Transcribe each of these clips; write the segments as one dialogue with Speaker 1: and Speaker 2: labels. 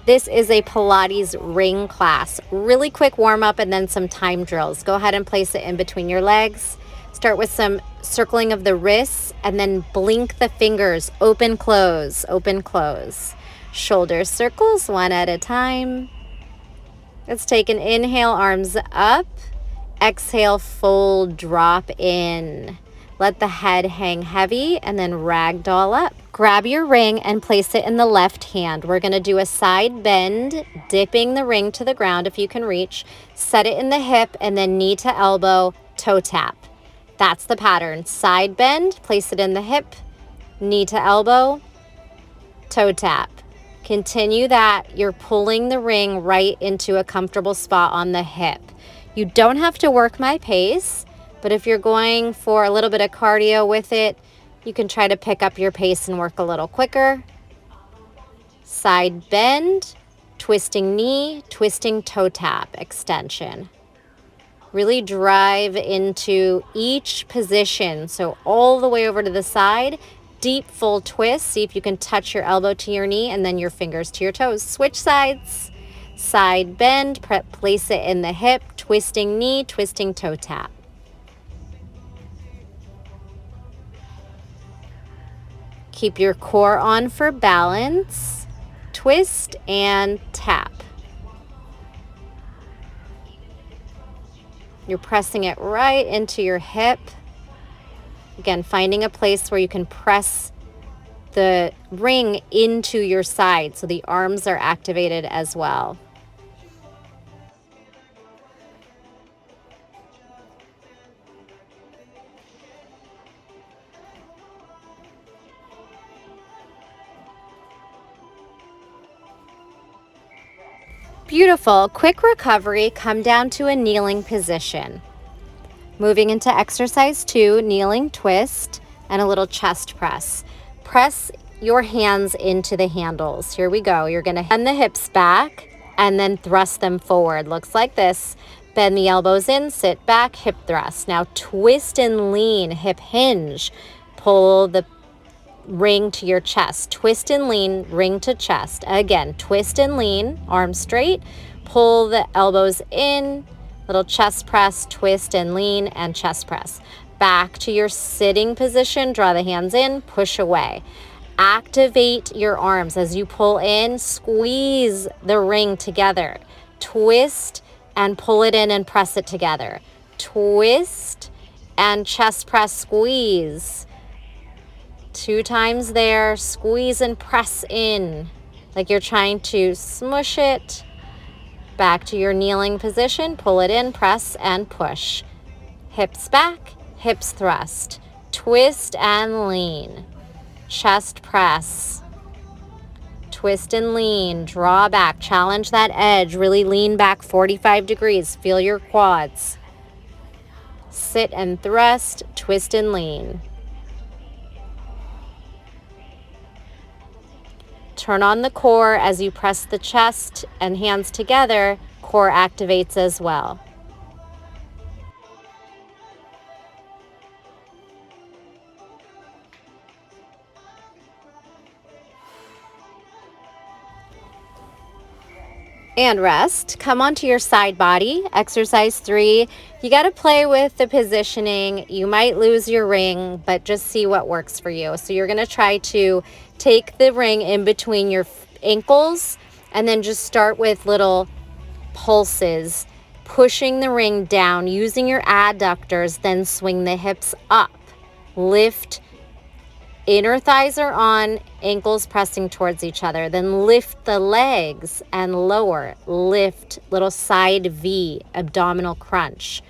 Speaker 1: This is a Pilates Ring class. Really quick warm up and then some time drills. Go ahead and place it in between your legs. Start with some circling of the wrists and then blink the fingers. Open, close, open, close. Shoulder circles one at a time. Let's take an inhale, arms up. Exhale, fold, drop in. Let the head hang heavy and then ragdoll up. Grab your ring and place it in the left hand. We're gonna do a side bend, dipping the ring to the ground if you can reach. Set it in the hip and then knee to elbow, toe tap. That's the pattern. Side bend, place it in the hip, knee to elbow, toe tap. Continue that. You're pulling the ring right into a comfortable spot on the hip. You don't have to work my pace, but if you're going for a little bit of cardio with it, you can try to pick up your pace and work a little quicker. Side bend, twisting knee, twisting toe tap, extension. Really drive into each position. So all the way over to the side, deep full twist. See if you can touch your elbow to your knee and then your fingers to your toes. Switch sides. Side bend, place it in the hip, twisting knee, twisting toe tap. Keep your core on for balance. Twist and tap. You're pressing it right into your hip. Again, finding a place where you can press the ring into your side so the arms are activated as well. Beautiful. Quick recovery. Come down to a kneeling position. Moving into exercise 2, kneeling twist and a little chest press. Press your hands into the handles. Here we go. You're going to bend the hips back and then thrust them forward. Looks like this. Bend the elbows in, sit back, hip thrust. Now twist and lean, hip hinge. Pull the ring to your chest. Twist and lean, ring to chest. Again, twist and lean, arms straight. Pull the elbows in, little chest press, twist and lean, and chest press. Back to your sitting position, draw the hands in, push away. Activate your arms as you pull in, squeeze the ring together. Twist and pull it in and press it together. Twist and chest press, squeeze. 2 times there, squeeze and press in like you're trying to smush it. Back to your kneeling position, pull it in, press and push. Hips back, hips thrust. Twist and lean. Chest press. Twist and lean, draw back, challenge that edge, really lean back 45 degrees, feel your quads. Sit and thrust, twist and lean. Turn on the core as you press the chest and hands together, core activates as well. And rest. Come onto your side body. Exercise 3. You got to play with the positioning. You might lose your ring, but just see what works for you. So you're going to try to take the ring in between your ankles and then just start with little pulses, pushing the ring down, using your adductors, then swing the hips up. Lift. Inner thighs are on, ankles pressing towards each other. Then lift the legs and lower. Lift, little side V, abdominal crunch.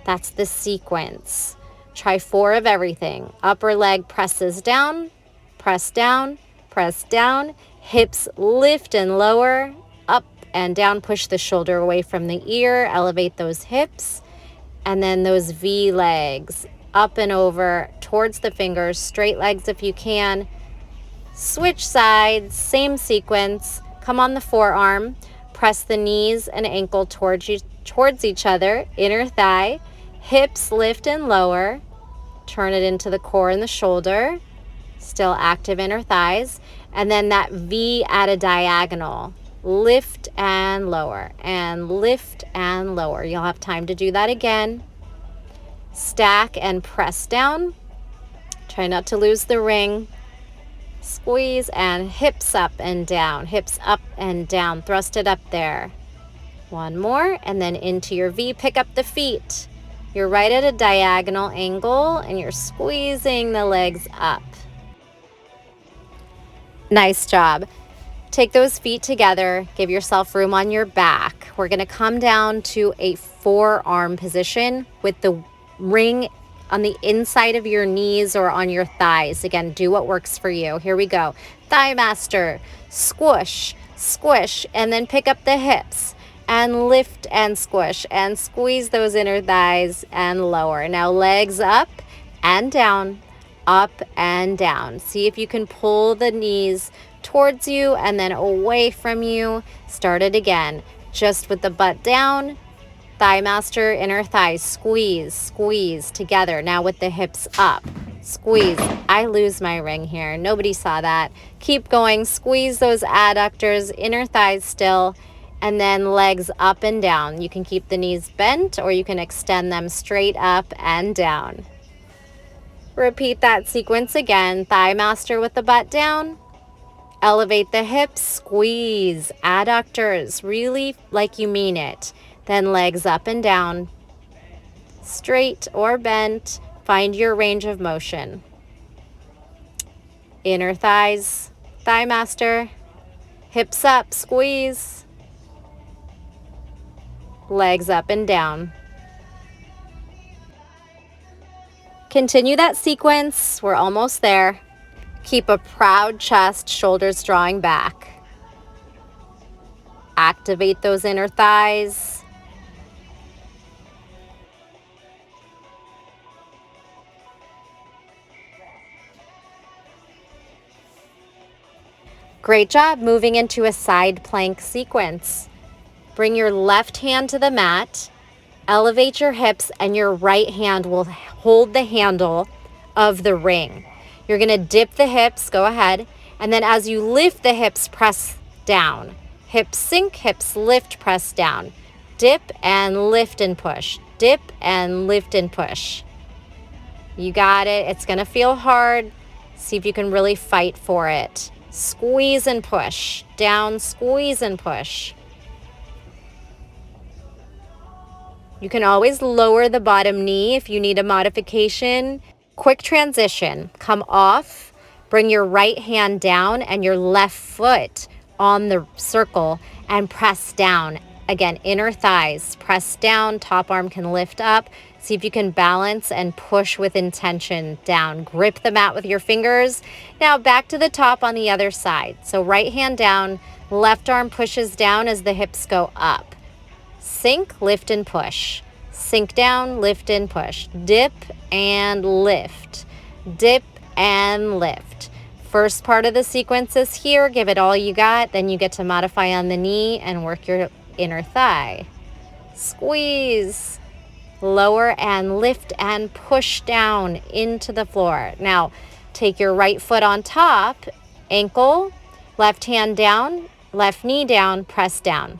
Speaker 1: That's the sequence. Try 4 of everything. Upper leg presses down, press down, press down. Hips lift and lower, up and down. Push the shoulder away from the ear, elevate those hips. And then those V legs, up and over towards the fingers, straight legs if you can. Switch sides, same sequence. Come on the forearm, press the knees and ankle towards each other, inner thigh, hips lift and lower, turn it into the core and the shoulder, still active inner thighs, and then that V at a diagonal. lift and lower, and lift and lower. You'll have time to do that again. Stack and press down. Try not to lose the ring. Squeeze and hips up and down, hips up and down. Thrust it up there. One more, and then into your V. Pick up the feet. You're right at a diagonal angle, and you're squeezing the legs up. Nice job. Take those feet together. Give yourself room on your back. We're going to come down to a forearm position with the ring on the inside of your knees or on your thighs. Again, do what works for you. Here we go. Thigh master, squish, squish, and then pick up the hips and lift and squish and squeeze those inner thighs and lower. Now legs up and down, up and down. See if you can pull the knees towards you and then away from you. Start it again. Just with the butt down. Thigh master, inner thighs, squeeze, squeeze together. Now with the hips up, squeeze. I lose my ring here. Nobody saw that. Keep going. Squeeze those adductors, inner thighs still, and then legs up and down. You can keep the knees bent or you can extend them straight up and down. Repeat that sequence again. Thigh master with the butt down. Elevate the hips, squeeze, adductors, really like you mean it. Then legs up and down, straight or bent. Find your range of motion. Inner thighs, thigh master, hips up, squeeze, legs up and down. Continue that sequence. We're almost there. Keep a proud chest, shoulders drawing back. Activate those inner thighs. Great job. Moving into a side plank sequence. Bring your left hand to the mat, elevate your hips, and your right hand will hold the handle of the ring. You're going to dip the hips, go ahead, and then as you lift the hips, press down. Hips sink, hips lift, press down. Dip and lift and push. Dip and lift and push. You got it. It's going to feel hard. See if you can really fight for it. Squeeze and push. Down, squeeze and push. You can always lower the bottom knee if you need a modification. Quick transition. Come off, bring your right hand down and your left foot on the circle and press down. Again, inner thighs, press down, top arm can lift up. See if you can balance and push with intention down. Grip the mat with your fingers. Now back to the top on the other side. So right hand down, left arm pushes down as the hips go up. Sink, lift and push. Sink down, lift and push. Dip and lift. Dip and lift. First part of the sequence is here. Give it all you got. Then you get to modify on the knee and work your inner thigh. Squeeze. Lower and lift and push down into the floor. Now take your right foot on top, ankle, left hand down, left knee down, press down.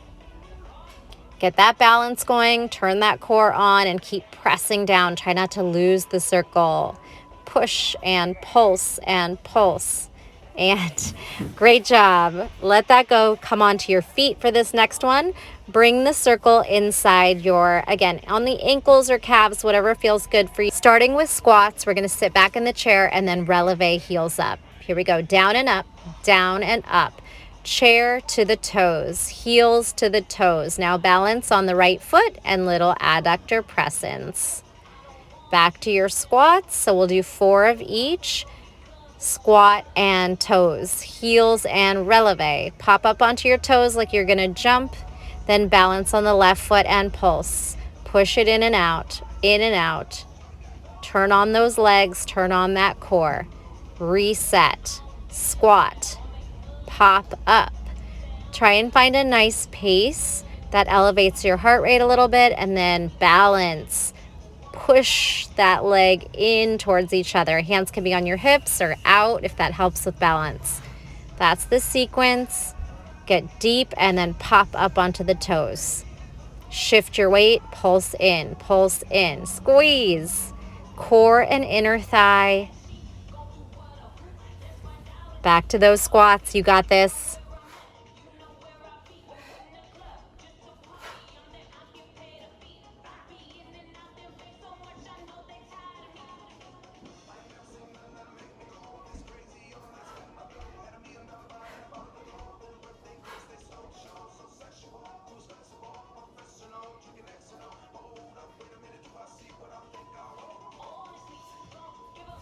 Speaker 1: Get that balance going, turn that core on and keep pressing down. Try not to lose the circle. Push and pulse and pulse. And great job. Let that go. Come onto your feet for this next one. Bring the circle inside your, again, on the ankles or calves, whatever feels good for you. Starting with squats, we're going to sit back in the chair and then releve heels up. Here we go. Down and up, down and up. Chair to the toes, heels to the toes. Now balance on the right foot and little adductor press-ins. Back to your squats. So we'll do 4 of each. Squat and toes, heels and releve. Pop up onto your toes like you're going to jump. Then balance on the left foot and pulse. Push it in and out, in and out. Turn on those legs, turn on that core. Reset, squat, pop up. Try and find a nice pace that elevates your heart rate a little bit, and then balance. Push that leg in towards each other. Hands can be on your hips or out if that helps with balance. That's the sequence. Get deep and then pop up onto the toes. Shift your weight, pulse in, squeeze. Core and inner thigh. Back to those squats, you got this.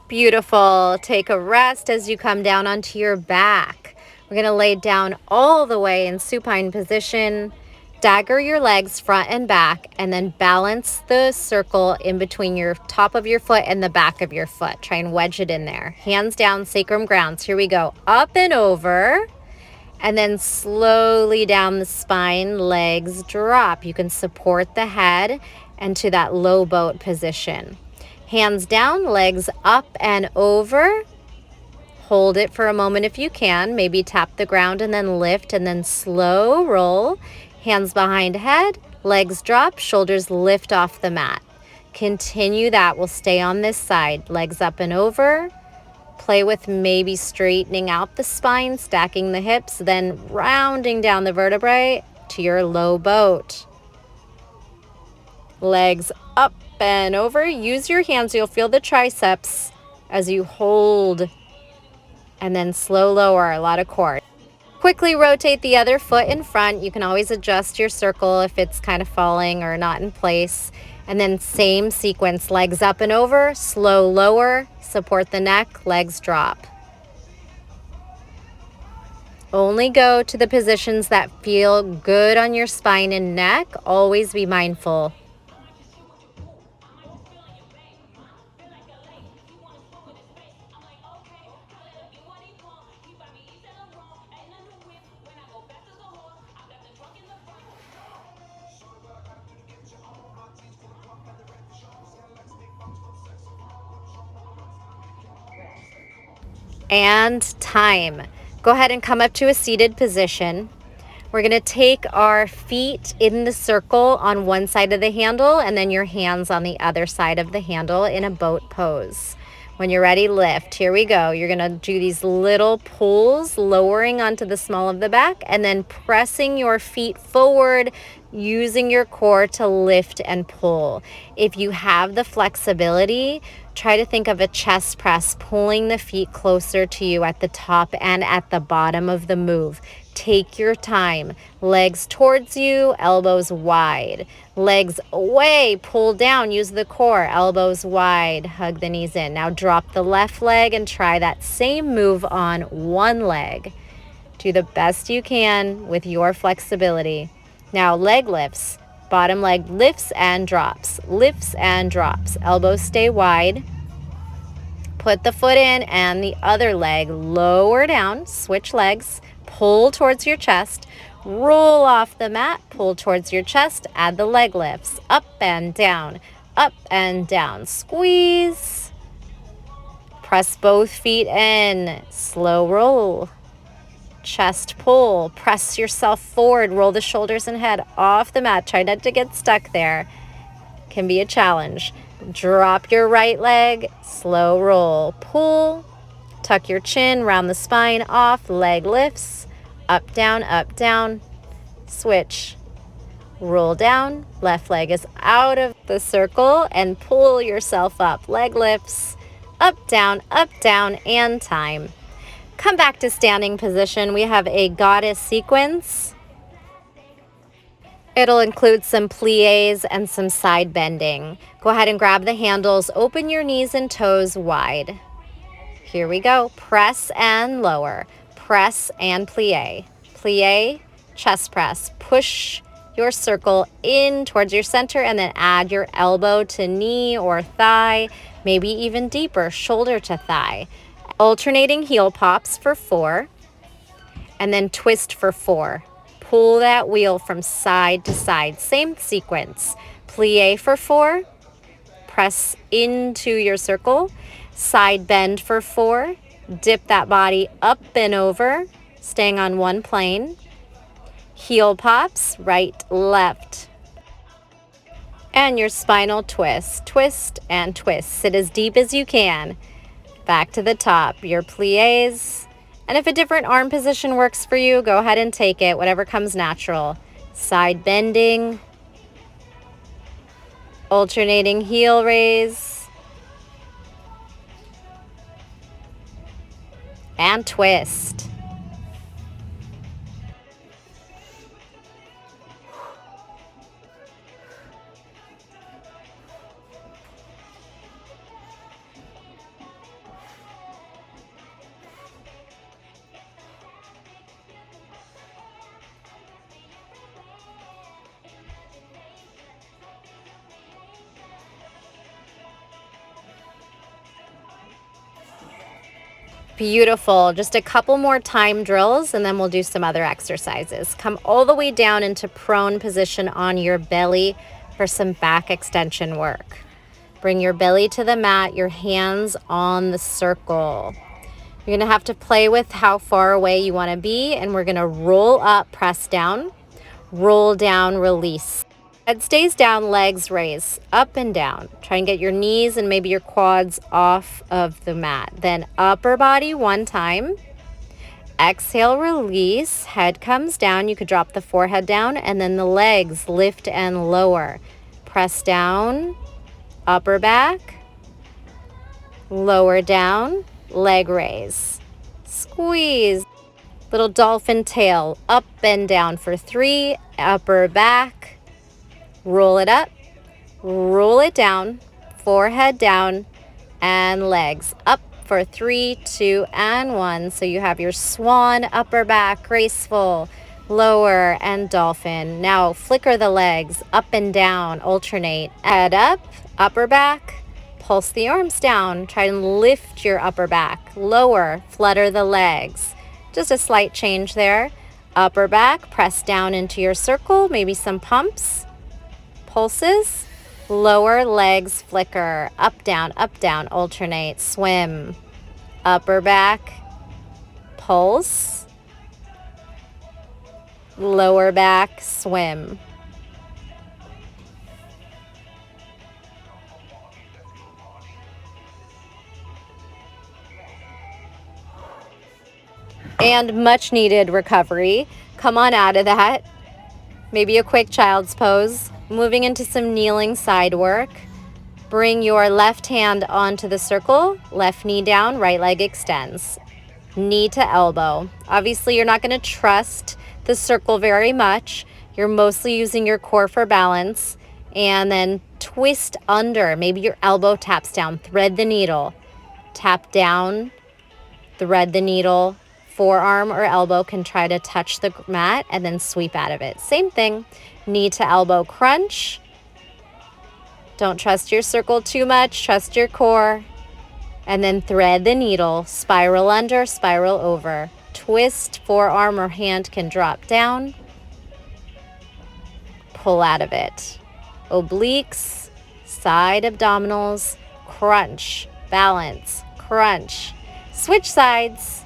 Speaker 1: Beautiful. Take a rest as you come down onto your back. We're going to lay down all the way in supine position. Dagger your legs front and back, and then balance the circle in between your top of your foot and the back of your foot. Try and wedge it in there. Hands down, sacrum grounds. Here we go. Up and over, and then slowly down the spine, legs drop. You can support the head and to that low boat position. Hands down, legs up and over. Hold it for a moment if you can. Maybe tap the ground and then lift and then slow roll. Hands behind head, legs drop, shoulders lift off the mat. Continue that. We'll stay on this side. Legs up and over. Play with maybe straightening out the spine, stacking the hips, then rounding down the vertebrae to your low boat. Legs up and over. Use your hands. You'll feel the triceps as you hold, and then slow lower, a lot of core. Quickly rotate the other foot in front. You can always adjust your circle if it's kind of falling or not in place. And then same sequence, legs up and over, slow lower, support the neck, legs drop. Only go to the positions that feel good on your spine and neck. Always be mindful. And time. Go ahead and come up to a seated position. We're going to take our feet in the circle on one side of the handle and then your hands on the other side of the handle in a boat pose. When you're ready, lift. Here we go. You're going to do these little pulls, lowering onto the small of the back and then pressing your feet forward, using your core to lift and pull. If you have the flexibility, try to think of a chest press, pulling the feet closer to you at the top and at the bottom of the move. Take your time. Legs towards you, elbows wide. Legs away, pull down, use the core. Elbows wide, hug the knees in. Now drop the left leg and try that same move on one leg. Do the best you can with your flexibility. Now leg lifts. Bottom leg lifts and drops. Lifts and drops. Elbows stay wide. Put the foot in and the other leg lower down. Switch legs. Pull towards your chest. Roll off the mat. Pull towards your chest. Add the leg lifts. Up and down. Up and down. Squeeze. Press both feet in. Slow roll. Chest pull. Press yourself forward. Roll the shoulders and head off the mat. Try not to get stuck there. Can be a challenge. Drop your right leg. Slow roll. Pull. Tuck your chin. Round the spine off. Leg lifts. Up, down. Switch. Roll down. Left leg is out of the circle and pull yourself up. Leg lifts. Up, down, and time. Come back to standing position. We have a goddess sequence. It'll include some plies and some side bending. Go ahead and grab the handles. Open your knees and toes wide. Here we go. Press and lower. Press and plie. Plie, chest press. Push your circle in towards your center and then add your elbow to knee or thigh, maybe even deeper, shoulder to thigh. Alternating heel pops for 4, and then twist for 4. Pull that wheel from side to side. Same sequence. Plie for 4. Press into your circle. Side bend for 4. Dip that body up and over, staying on one plane. Heel pops, right, left. And your spinal twist. Twist and twist. Sit as deep as you can. Back to the top. Your plies. And if a different arm position works for you, go ahead and take it, whatever comes natural. Side bending. Alternating heel raise. And twist. Beautiful. Just a couple more time drills and then we'll do some other exercises. Come all the way down into prone position on your belly for some back extension work. Bring your belly to the mat, your hands on the circle. You're going to have to play with how far away you want to be, and we're going to roll up, press down, roll down, release. Head stays down, legs raise, up and down. Try and get your knees and maybe your quads off of the mat. Then upper body one time. Exhale, release. Head comes down. You could drop the forehead down, and then the legs lift and lower. Press down, upper back, lower down, leg raise. Squeeze. Little dolphin tail, up and down for 3, upper back. Roll it up, roll it down, forehead down, and legs up for 3, 2, and 1. So you have your swan, upper back, graceful, lower, and dolphin. Now flicker the legs up and down, alternate. Head up, upper back, pulse the arms down. Try and lift your upper back, lower, flutter the legs. Just a slight change there. Upper back, press down into your circle, maybe some pumps. Pulses, lower legs flicker, up, down, alternate, swim, upper back, pulse, lower back, swim. And much needed recovery. Come on out of that. Maybe a quick child's pose. Moving into some kneeling side work. Bring your left hand onto the circle, left knee down, right leg extends. Knee to elbow. Obviously, you're not going to trust the circle very much. You're mostly using your core for balance. And then twist under. Maybe your elbow taps down. Thread the needle. Tap down, thread the needle. Forearm or elbow can try to touch the mat and then sweep out of it. Same thing. Knee to elbow crunch. Don't trust your circle too much. Trust your core. And then thread the needle. Spiral under, spiral over. Twist, forearm or hand can drop down. Pull out of it. Obliques, side abdominals, crunch, balance, crunch. Switch sides.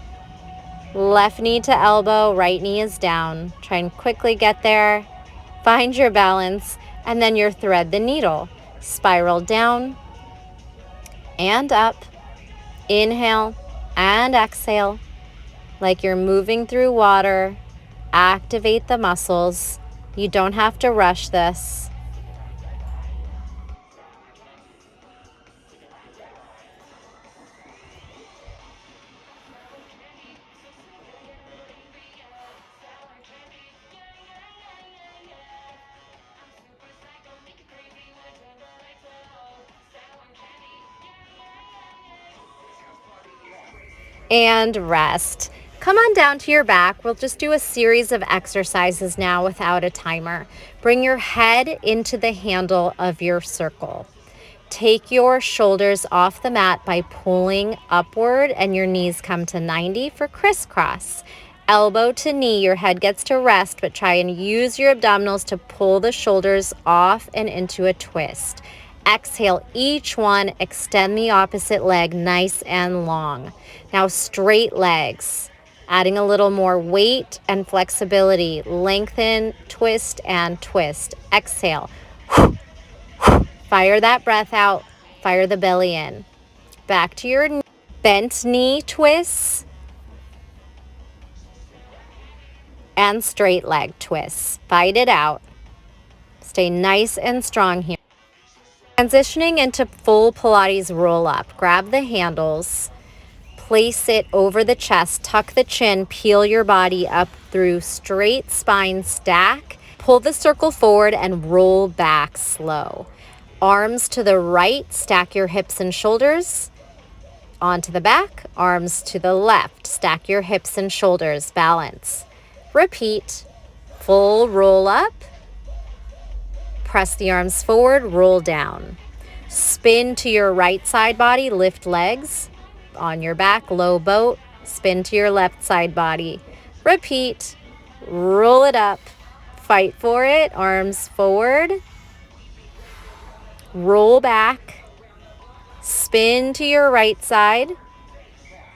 Speaker 1: Left knee to elbow, right knee is down. Try and quickly get there. Find your balance, and then your thread the needle. Spiral down and up. Inhale and exhale like you're moving through water. Activate the muscles. You don't have to rush this. And rest. Come on down to your back. We'll just do a series of exercises now without a timer. Bring your head into the handle of your circle. Take your shoulders off the mat by pulling upward, and your knees come to 90 for crisscross. Elbow to knee, your head gets to rest, but try and use your abdominals to pull the shoulders off and into a twist. Exhale each one, extend the opposite leg nice and long. Now straight legs. Adding a little more weight and flexibility. Lengthen, twist, and twist. Exhale. Fire that breath out. Fire the belly in. Back to your bent knee twists and straight leg twists. Fight it out. Stay nice and strong here. Transitioning into full Pilates roll up. Grab the handles, place it over the chest, tuck the chin, peel your body up through straight spine stack. Pull the circle forward and roll back slow. Arms to the right, stack your hips and shoulders. Onto the back, arms to the left, stack your hips and shoulders, balance. Repeat, full roll up. Press the arms forward, roll down. Spin to your right side body, lift legs. On your back, low boat, spin to your left side body. Repeat, roll it up, fight for it, arms forward. Roll back, spin to your right side.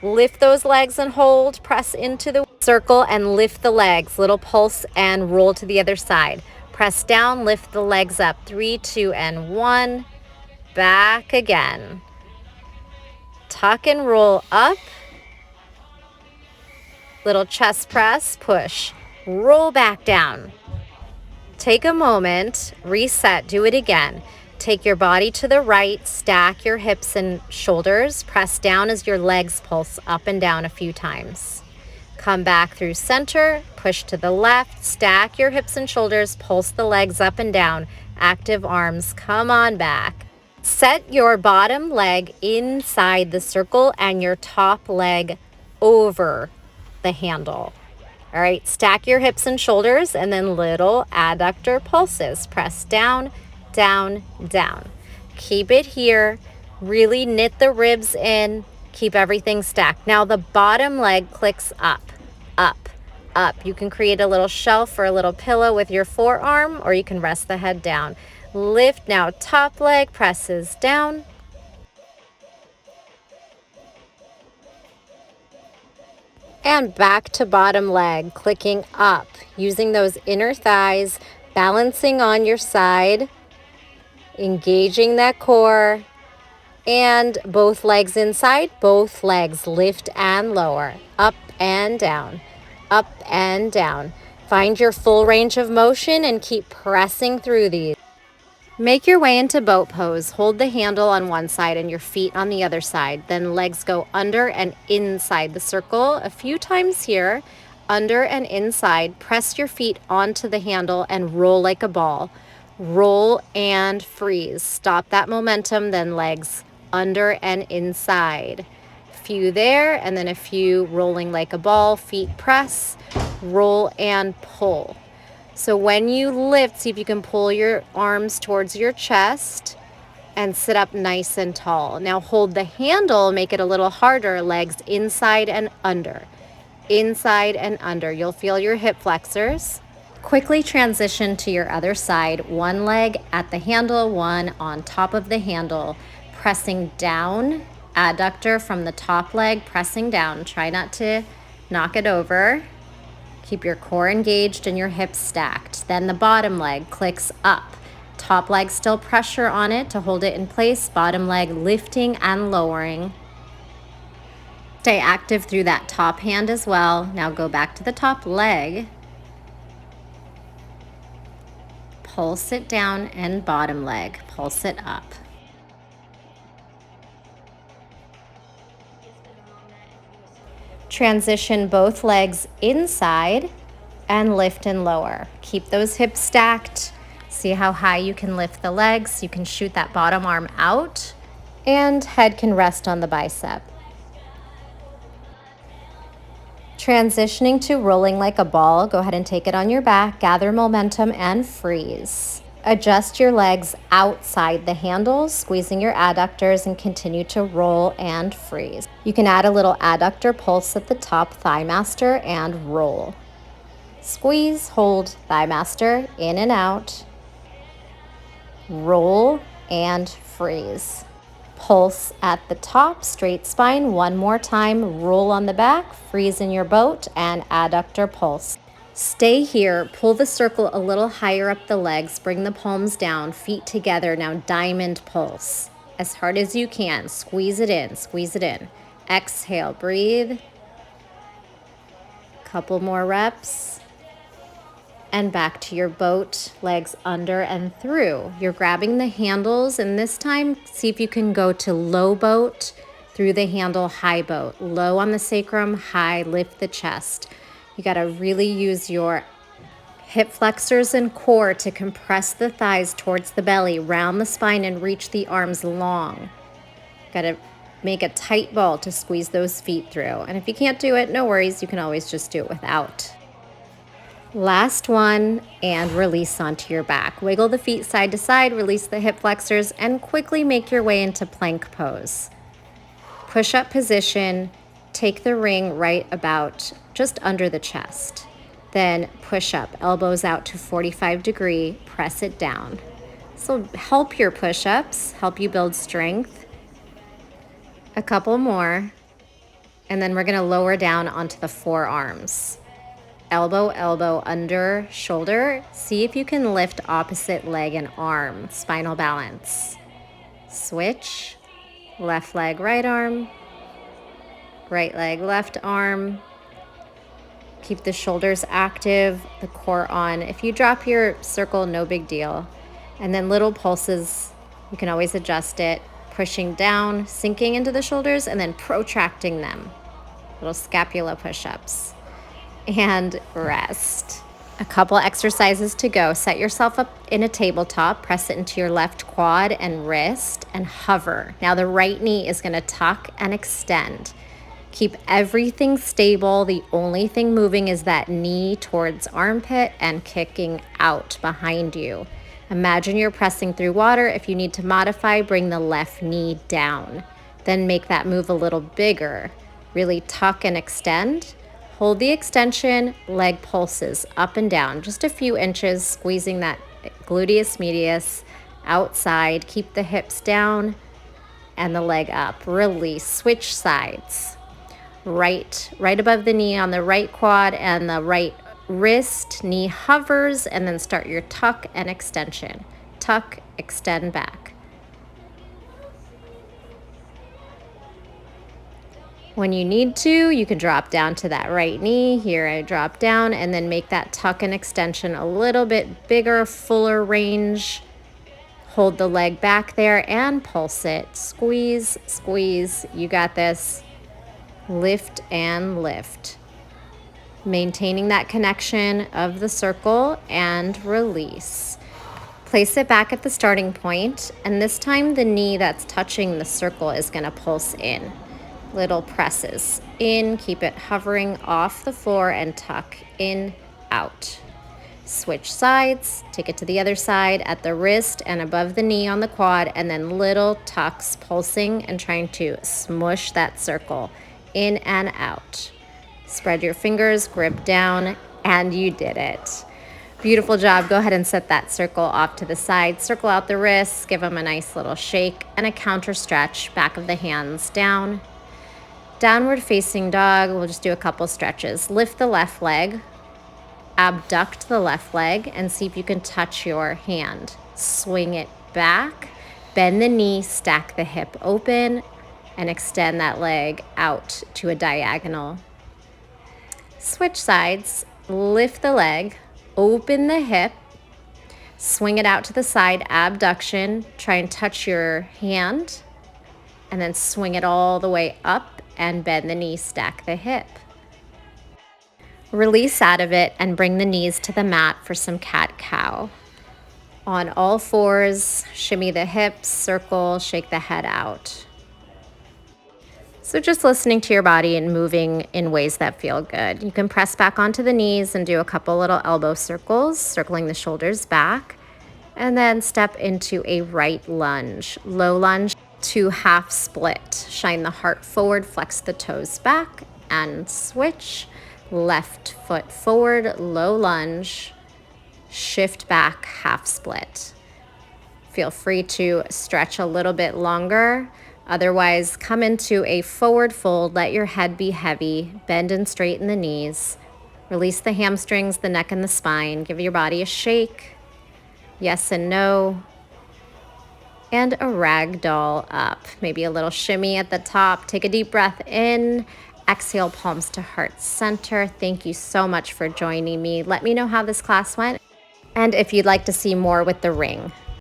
Speaker 1: Lift those legs and hold, press into the circle and lift the legs. Little pulse and roll to the other side. Press down, lift the legs up. 3, 2, and 1. Back again. Tuck and roll up. Little chest press, push. Roll back down. Take a moment, reset, do it again. Take your body to the right, stack your hips and shoulders. Press down as your legs pulse up and down a few times. Come back through center, push to the left, stack your hips and shoulders, pulse the legs up and down. Active arms, come on back. Set your bottom leg inside the circle and your top leg over the handle. All right, stack your hips and shoulders and then little adductor pulses. Press down, down, down. Keep it here. Really knit the ribs in. Keep everything stacked. Now the bottom leg clicks up, up, up. You can create a little shelf or a little pillow with your forearm, or you can rest the head down. Lift now, top leg presses down. And back to bottom leg, clicking up, using those inner thighs, balancing on your side, engaging that core, and both legs inside, both legs lift and lower, up and down, up and down. Find your full range of motion and keep pressing through these. Make your way into boat pose. Hold the handle on one side and your feet on the other side. Then legs go under and inside the circle a few times here. Under and inside. Press your feet onto the handle and roll like a ball. Roll and freeze. Stop that momentum, then legs under and inside. Few there, and then a few rolling like a ball. Feet press, roll and pull. So when you lift, see if you can pull your arms towards your chest and sit up nice and tall. Now hold the handle, make it a little harder. Legs inside and under. Inside and under. You'll feel your hip flexors. Quickly transition to your other side. One leg at the handle, one on top of the handle. Pressing down, adductor from the top leg, pressing down. Try not to knock it over. Keep your core engaged and your hips stacked. Then the bottom leg clicks up. Top leg still pressure on it to hold it in place. Bottom leg lifting and lowering. Stay active through that top hand as well. Now go back to the top leg. Pulse it down and bottom leg. Pulse it up. Transition both legs inside and lift and lower. Keep those hips stacked. See how high you can lift the legs. You can shoot that bottom arm out and head can rest on the bicep. Transitioning to rolling like a ball, go ahead and take it on your back, gather momentum and freeze. Adjust your legs outside the handles, squeezing your adductors and continue to roll and freeze. You can add a little adductor pulse at the top, thigh master, and roll. Squeeze, hold, thigh master, in and out. Roll and freeze. Pulse at the top, straight spine. One more time, roll on the back, freeze in your boat, and adductor pulse. Stay here, pull the circle a little higher up the legs, bring the palms down, feet together. Now diamond pulse. As hard as you can, squeeze it in, squeeze it in. Exhale, breathe. Couple more reps. And back to your boat, legs under and through. You're grabbing the handles, and this time, see if you can go to low boat, through the handle, high boat. Low on the sacrum, high, lift the chest. You gotta really use your hip flexors and core to compress the thighs towards the belly, round the spine, and reach the arms long. Gotta make a tight ball to squeeze those feet through. And if you can't do it, no worries, you can always just do it without. Last one, and release onto your back. Wiggle the feet side to side, release the hip flexors, and quickly make your way into plank pose. Push-up position, take the ring right about just under the chest. Then push up, elbows out to 45-degree, press it down. So help your push-ups, help you build strength. A couple more, and then we're gonna lower down onto the forearms. Elbow, elbow, under, shoulder. See if you can lift opposite leg and arm, spinal balance. Switch, left leg, right arm, right leg, left arm. Keep the shoulders active, the core on. If you drop your circle, no big deal. And then little pulses, you can always adjust it. Pushing down, sinking into the shoulders, and then protracting them. Little scapula push-ups. And rest. A couple exercises to go. Set yourself up in a tabletop, press it into your left quad and wrist, and hover. Now the right knee is gonna tuck and extend. Keep everything stable. The only thing moving is that knee towards armpit and kicking out behind you. Imagine you're pressing through water. If you need to modify, bring the left knee down. Then make that move a little bigger. Really tuck and extend. Hold the extension, leg pulses up and down, just a few inches, squeezing that gluteus medius outside. Keep the hips down and the leg up. Release, switch sides. Right above the knee on the right quad and the right wrist, knee hovers, and then start your tuck and extension. Tuck, extend back. When you need to, you can drop down to that right knee. Here I drop down and then make that tuck and extension a little bit bigger, fuller range. Hold the leg back there and pulse it. Squeeze, squeeze. You got this. Lift and lift. Maintaining that connection of the circle and release. Place it back at the starting point, and this time the knee that's touching the circle is going to pulse in. Little presses in, keep it hovering off the floor and tuck in, out. Switch sides, take it to the other side at the wrist and above the knee on the quad, and then little tucks pulsing and trying to smush that circle in and out. Spread your fingers, grip down, and you did it. Beautiful job. Go ahead and set that circle off to the side. Circle out the wrists, give them a nice little shake and a counter stretch. Back of the hands down. Downward facing dog, we'll just do a couple stretches. Lift the left leg, abduct the left leg, and see if you can touch your hand. Swing it back, bend the knee, stack the hip open, and extend that leg out to a diagonal. Switch sides, lift the leg, open the hip, swing it out to the side, abduction, try and touch your hand, and then swing it all the way up and bend the knee, stack the hip. Release out of it and bring the knees to the mat for some cat-cow. On all fours, shimmy the hips, circle, shake the head out. So just listening to your body and moving in ways that feel good. You can press back onto the knees and do a couple little elbow circles, circling the shoulders back, and then step into a right lunge. Low lunge to half split. Shine the heart forward, flex the toes back, and switch. Left foot forward, low lunge, shift back, half split. Feel free to stretch a little bit longer. Otherwise, come into a forward fold. Let your head be heavy. Bend and straighten the knees. Release the hamstrings, the neck, and the spine. Give your body a shake. Yes and no. And a rag doll up. Maybe a little shimmy at the top. Take a deep breath in. Exhale, palms to heart center. Thank you so much for joining me. Let me know how this class went and if you'd like to see more with the ring.